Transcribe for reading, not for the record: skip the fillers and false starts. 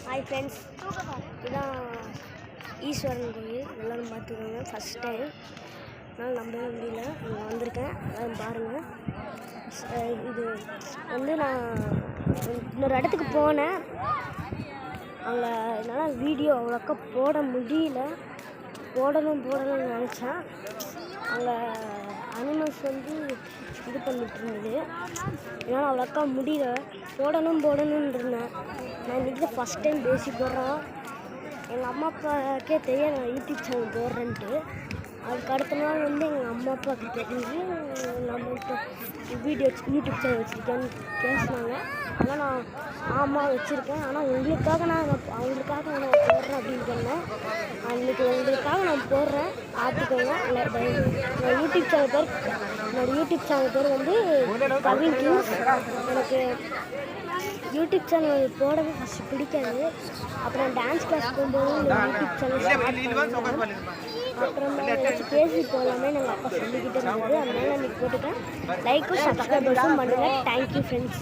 Hi friends, இதுதான் ஈஸ்வரன் கோயில். எல்லோரும் பார்த்துக்கோங்க. ஃபஸ்ட் டைம் என்னால் நம்பவே முடியல. நான் வந்திருக்கேன், எல்லோரும் பாருங்கள். இது வந்து நான் இன்னொரு இடத்துக்கு போனேன். அங்கே என்னால் வீடியோ அவ்வளோக்கா போட முடியல. போடணும்னு நினச்சேன். அங்கே அனிமல்ஸ் வந்து இது பண்ணிட்டு இருந்தது. என்னால் அவ்வளோக்கா முடியல. போடணும்னு இருந்தேன். நான் இன்றைக்கி தான் ஃபஸ்ட் டைம் பேசி போடுறேன். எங்கள் அம்மா அப்பாவுக்கே தெரியும் நான் யூடியூப் சேனல் போடுறேன்ட்டு. அதுக்கு அடுத்த நாள் வந்து எங்கள் அம்மா அப்பாவுக்கு தெரிஞ்சு நம்ம இப்போ யூடியூப் சேனல் வச்சுருக்கேன்னு பேசினாங்க. ஆனால் நான் ஆமாம் வச்சுருக்கேன். ஆனால் அவங்களுக்காக நான் போடுறேன் அப்படின்னு சொன்னேன். அன்றைக்கி உங்களுக்காக நான் போடுறேன், பார்த்துக்கோங்க. என்னோடய யூடியூப் சேனல் பேர் வந்து கவின் கிங்ஸ். எனக்கு யூடியூப் சேனல் போடவே ஃபஸ்ட்டு பிடிக்காது. அப்புறம் டான்ஸ் கிளாஸ் போகும்போது இந்த யூடியூப் சேனல் ஸ்டார்ட் பண்ணேன். அப்புறமா ஏதாச்சும் பேசி போகலாமே நாங்கள் அப்பா சொல்லிக்கிட்டு இருந்தது. அதனால இன்றைக்கி போட்டுட்டேன். லைக்கும் சப்ஸ்கிரைபர்ஸும் பண்ணுங்கள். Thank you friends.